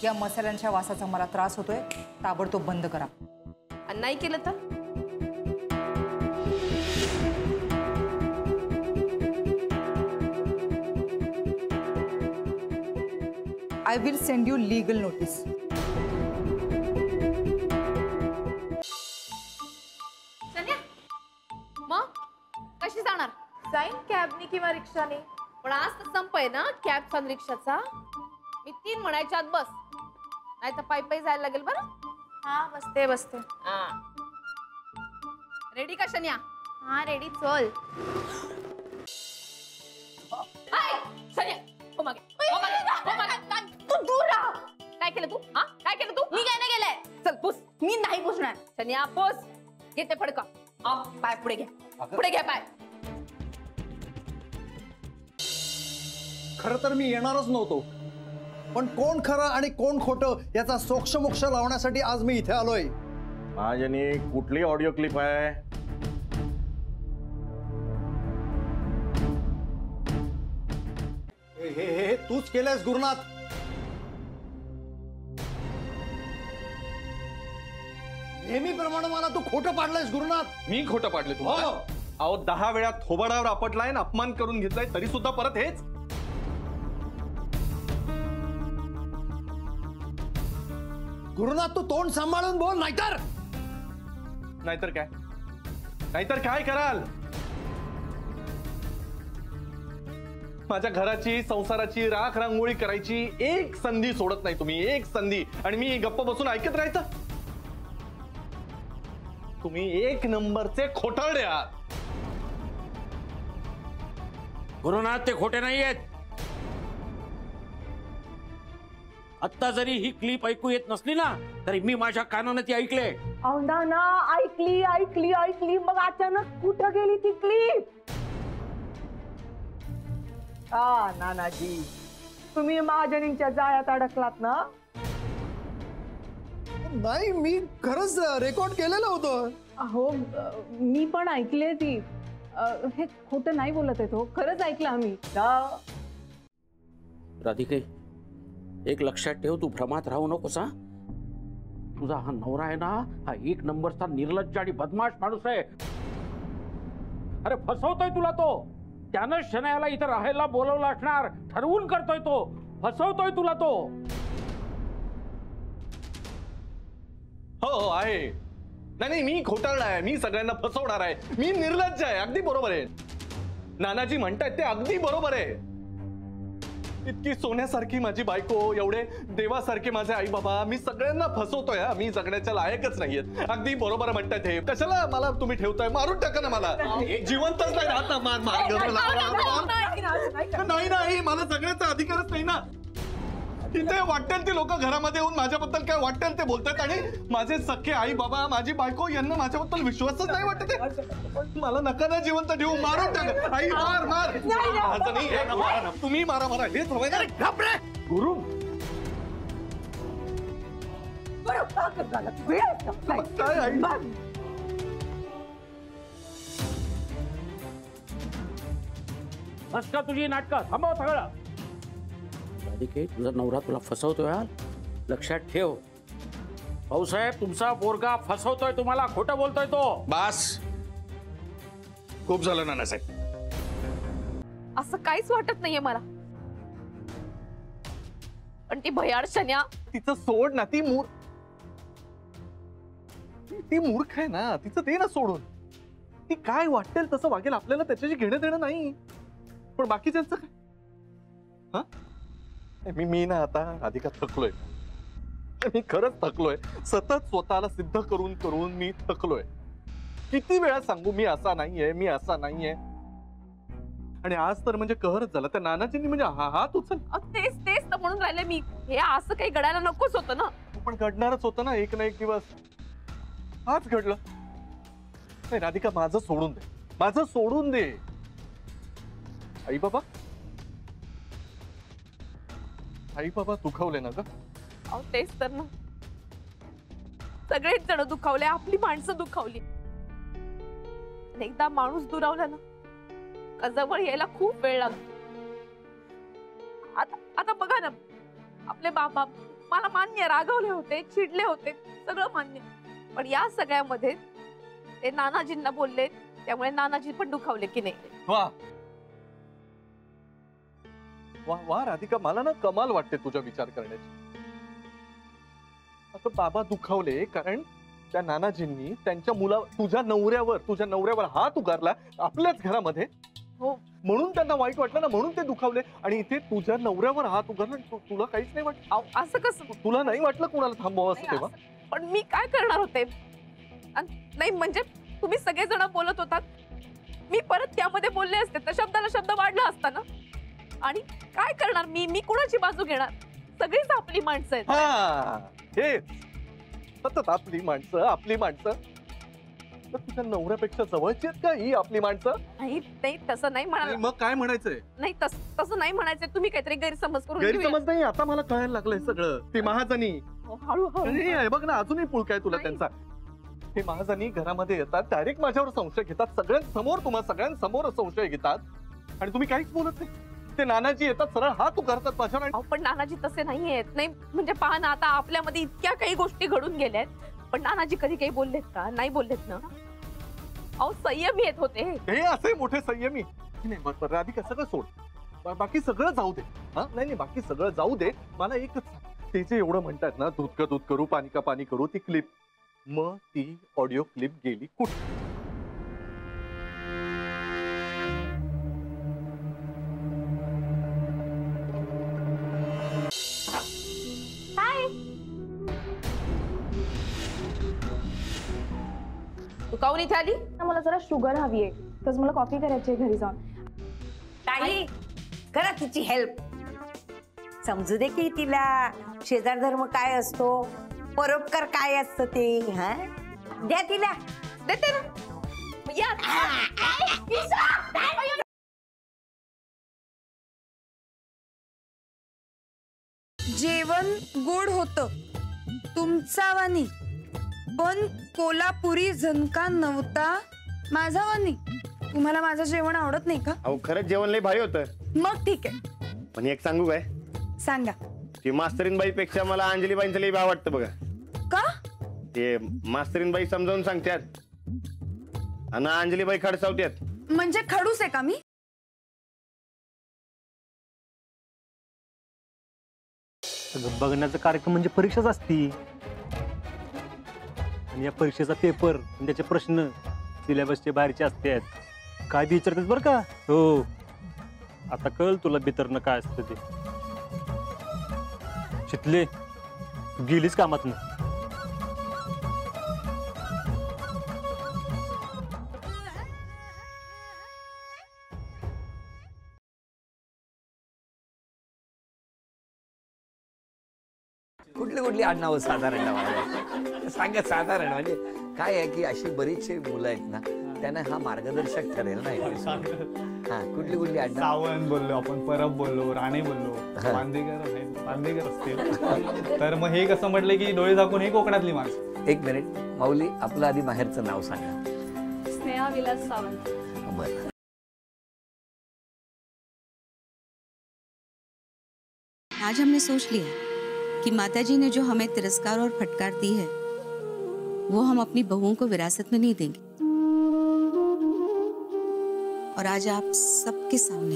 या मसाल्यांच्या वासाचा मला त्रास होतोय, ताबडतोब बंद करा. नाही केलं तर I will send you legal notice. सन्या मग कशी जाणार? जाईन कॅबनी किंवा रिक्षाने. पण आज तर संप आहे ना कॅबचा आणि रिक्षाचा. मी 3 म्हणायच्या आत बस, नाही तर पायी पायी जायला लागेल. बरं हा बसते बसते. रेडी का सन्या? हा रेडी चल. सन्या हो मागे, हो मागे, हो मागे. तू दूर राहा. काय केलं तू? हा काय केलं तू? मी काय नाही केलंय. चल पुस. मी नाही पुसणार. सन्या पुस. घेते फडका. पाय पुढे घ्या, पुढे घ्या पाय. खरं तर मी येणारच नव्हतो, पण कोण खरं आणि कोण खोटं याचा सोक्षमोक्ष लावण्यासाठी आज मी इथे आलोय. महाजनी कुठली ऑडिओ क्लिप आहे? हे तूच केलंयस गुरुनाथ. नेहमीप्रमाणे मला तू खोटं पाडलंयस गुरुनाथ. मी खोटं पाडले तुम्हाला? अहो 10 वेळा थोबाडावर आपटलाय, अपमान करून घेतलाय, तरी सुद्धा परत हेच. गुरुनाथ तू तोंड सांभाळून बोल, नाहीतर नाहीतर काय कराल? माझ्या घराची संसाराची राख रांगोळी करायची एक संधी सोडत नाही तुम्ही, एक संधी. आणि मी गप्प बसून ऐकत राहायचं? तुम्ही 1 नंबरचे खोटारडे आहात. गुरुनाथ ते खोटे नाही आहेत. आत्ता जरी ही क्लिप ऐकू येत नसली ना, तरी मी माझ्या कानाने ती ऐकले. ना ऐकली ऐकली ऐकली, मग अचानक कुठं गेली ती क्लिप? नानाजी, तुम्ही महाजनींच्या जाळ्यात अडकलात ना? नाही, मी खरंच रेकॉर्ड केलेलं होतं. अहो मी पण ऐकले ती. हे खोटं नाही बोलत आहे तो, खरंच ऐकलं आम्ही. राधिके, एक लक्षात ठेव, तू भ्रमात राहू नकोस. हा तुझा हा नवरा आहे ना, हा 1 नंबरचा निर्लज्ज आणि बदमाश माणूस आहे. अरे फसवतोय तुला तो. त्यानं शनायाला इथं राहायला बोलवलं असणार, ठरवून करतोय तो. फसवतोय तुला तो. हो आहे. नाही मी खोटारडा आहे, मी सगळ्यांना फसवणार आहे, मी निर्लज्ज आहे. अगदी बरोबर आहे नानाजी म्हणतायत ते, अगदी बरोबर आहे. इतकी सोन्यासारखी माझी बायको, एवढे देवासारखे माझे आई बाबा, मी सगळ्यांना फसवतोय. मी जगण्याच्या लायकच नाहीये. अगदी बरोबर म्हणतायत हे. कशाला मला तुम्ही ठेवताय? मारून टाका ना मला. जिवंतच नाही राहत ना. नाही मला जगण्याचा अधिकारच नाही ना. तिथे वाटेल ते लोक घरामध्ये येऊन माझ्याबद्दल काय वाटेल ते बोलतात, आणि माझे सख्खे आई बाबा, माझी बायको यांना माझ्याबद्दल विश्वासच नाही वाटत आहे. मला नका ना जिवंत ठेवू, मारून टाका. आई मार मार. असं नाही, तुम्ही मारा मारा. हेच हवंय ना. गुरु काय आई? बस का तुझी नाटकं? थांबव सगळं. राधिके, तुझा नवरा तुला फसवतोय. लक्षात ठेव. भाऊसाहेब, तुमचा पोरगा फसवतोय तुम्हाला, खोटं बोलतोय तो. बस, खूप झालं नानासाहेब. असं काहीच वाटत नाहीये मला. पण ती भयाड शन्या, तिचं सोड ना. ती मूर्ख आहे ना. तिचं दे ना सोडून. ती काय वाटेल तसं वागेल, आपल्याला त्याच्याशी घेणं देणं नाही. पण बाकीच्यांचं काय? हा मी ना आता अधिकात थकलोय. मी खरंच थकलोय. सतत स्वतःला सिद्ध करून करून मी थकलोय. किती वेळा सांगू मी असा नाहीये, मी असा नाहीये. आणि आज तर म्हणजे कहरच झाला. त्या नानाजींनी म्हणजे हात उचल. तेच तर म्हणून राहिले मी. हे असं काही घडायला नकोच होतं ना. पण घडणारच होतं ना एक ना एक दिवस. आज घडलं. नाही राधिका, माझं सोडून दे, माझं सोडून दे. आई बाबा दुखावले ना ग. तेच तर ना. सगळेच जण दुखावले, आपली माणसं दुखावली. एकदा माणूस दुरावला ना, जवळ यायला खूप वेळ लागतो. आता बघा ना, आपले बाबा मला मान्य, रागवले होते, चिडले होते, सगळं मान्य. पण या सगळ्यामध्ये ते नानाजींना बोलले, त्यामुळे नानाजी पण दुखावले की नाही. वा वा वा राधिका, मला ना कमाल वाटते तुझा विचार करण्याची. आता बाबा दुखावले कारण त्या नानाजींनी त्यांच्या तुझ्या नवऱ्यावर हात उगारला आपल्याच घरामध्ये. हो. म्हणून त्यांना वाईट वाटलं ना, म्हणून ते दुखावले. आणि इथे तुझ्या नवऱ्यावर हात उगारला, तुला काहीच नाही वाटलं? असं कसं? तुला नाही वाटलं कुणाला थांबवावं असं तेव्हा? पण मी काय करणार होते? नाही म्हणजे तुम्ही सगळेजण बोलत होतात, मी परत त्यामध्ये बोलले असते तर शब्दाला शब्द वाढला असता ना. आणि काय करणार मी कुणाची बाजू घेणार? सगळीच आपली माणसं आहेत. हा, हे सतत आपली माणसं. तर तुझ्या नवऱ्यापेक्षा जवळची आहेत का ही आपली माणसं? नाही तसं नाही म्हणाल. मग काय म्हणायचंय? नाही तसं नाही म्हणायचंय. तुम्ही काहीतरी गैरसमज करून गैरसमज नाही, आता मला कळायला लागलंय सगळं. ती महाजनी हळूहळू बघ ना, अजूनही पुळका आहे तुला त्यांचा. हे महाजनी घरामध्ये येतात, डायरेक्ट माझ्यावर संशय घेतात, तुम्हा सगळ्यांसमोर संशय घेतात आणि तुम्ही काहीच बोलत नाही. ते नानाजी येतात, सरळ हात उगारतात माझ्यावर. पण नानाजी तसे नाही आहेत. नाही म्हणजे पहा ना, आता आपल्यामध्ये इतक्या काही गोष्टी घडून गेल्यात, पण नानाजी कधी काही बोललेत का? नाही बोललेत ना. अहो संयमी येत होते हे असे मोठे संयमी. नाही राधिका, सगळं सोड, बाकी सगळं जाऊ दे. हा नाही बाकी सगळं जाऊ दे. मला एकच, ते जे एवढं म्हणतात ना, दूध का दूध करू, पाणी का पाणी करू, ती क्लिप, मग ती ऑडिओ क्लिप गेली कुठे? तू काऊन इथे आली? मला जरा शुगर हवी आहे, तर मला कॉफी करायची आहे घरी जाऊन. ताई, करा तिची हेल्प. समजू दे की तिला शेजार धर्म काय असतो, परोपकार काय असतं ते. हा, द्या तिला. देते ना. या. जेवण गोड होतं तुमचा वाणी, पण कोल्हापुरी झणका नव्हता माझा वाणी. तुम्हाला माझं जेवण आवडत नाही का? अहो खरंच जेवण लय भारी होतं. मग ठीक आहे, पण एक सांगू काय? सांगा. ती मास्तरीनबाई पेक्षा मला अंजलीबाईंचं लय भाव वाटतं बघा. का? ते मास्तरीनबाई समजावून सांगतात आणि अंजलीबाई खडसावत्यात. म्हणजे खडूस आहे का मी? बघण्याचा कार्यक्रम म्हणजे परीक्षाच असती, आणि या परीक्षेचा पेपर आणि त्याचे प्रश्न सिलेबसचे बाहेरचे असतात. काय बी विचारतेस बरं का? हो, आता कळ तुला बितरणं काय असतं ते. शितले, तू गेलीच कामातनं. कुठली आडनावं साधारण नाव सांगा. साधारण म्हणजे काय आहे की अशी बरीचशी मुलं आहेत ना, त्यांना हा मार्गदर्शक ठरेल ना. हा, कुठली आडनाव? सावंत बोललो आपण, परब बोललो, राणे बोललो, बांदेकर असतील. तर मग हे कसं म्हटलं की डोळे झाकून हे कोकणातली माणसं. एक मिनिट माऊली, आपलं आधी माहेरचं नाव सांगा. स्नेहा विलास सावंत. बरं. आज हमने सोच लिया कि माताजी ने जो हमें तिरस्कार और फटकार दी है, वो हम अपनी बहुओं को विरासत में नहीं देंगे. और आज आप सबके सामने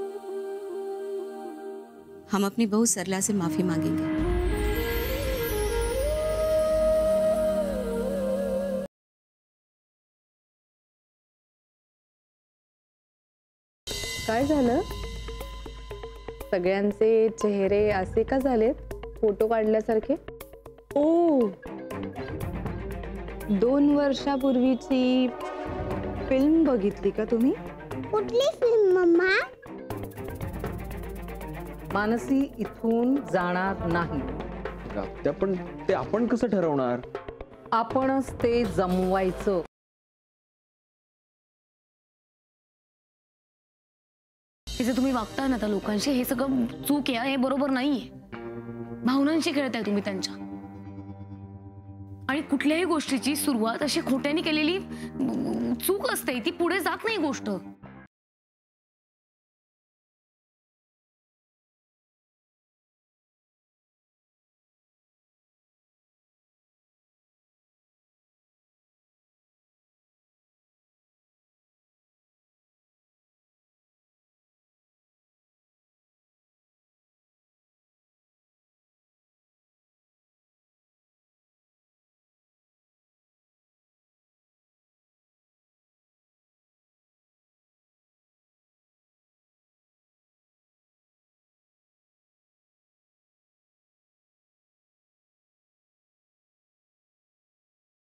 हम अपनी बहू सरला से माफी मांगेंगे. काय झालं? सगळ्यांचे चेहरे असे का झालेत, फोटो काढल्यासारखे? ओ, 2 वर्षापूर्वीची फिल्म बघितली का तुम्ही? कुठली फिल्म मम्मा? मानसी इथून जाणार नाही. पण ते आपण कसं ठरवणार? आपणच ते जमवायचं. हे जे तुम्ही वागताय ना त्या लोकांशी, हे सगळं चूक आहे, हे बरोबर नाहीये. भावनांशी खेळताय तुम्ही त्यांच्या. आणि कुठल्याही गोष्टीची सुरुवात अशी खोट्याने केलेली चूक असते, ती पुढे जात नाही गोष्ट.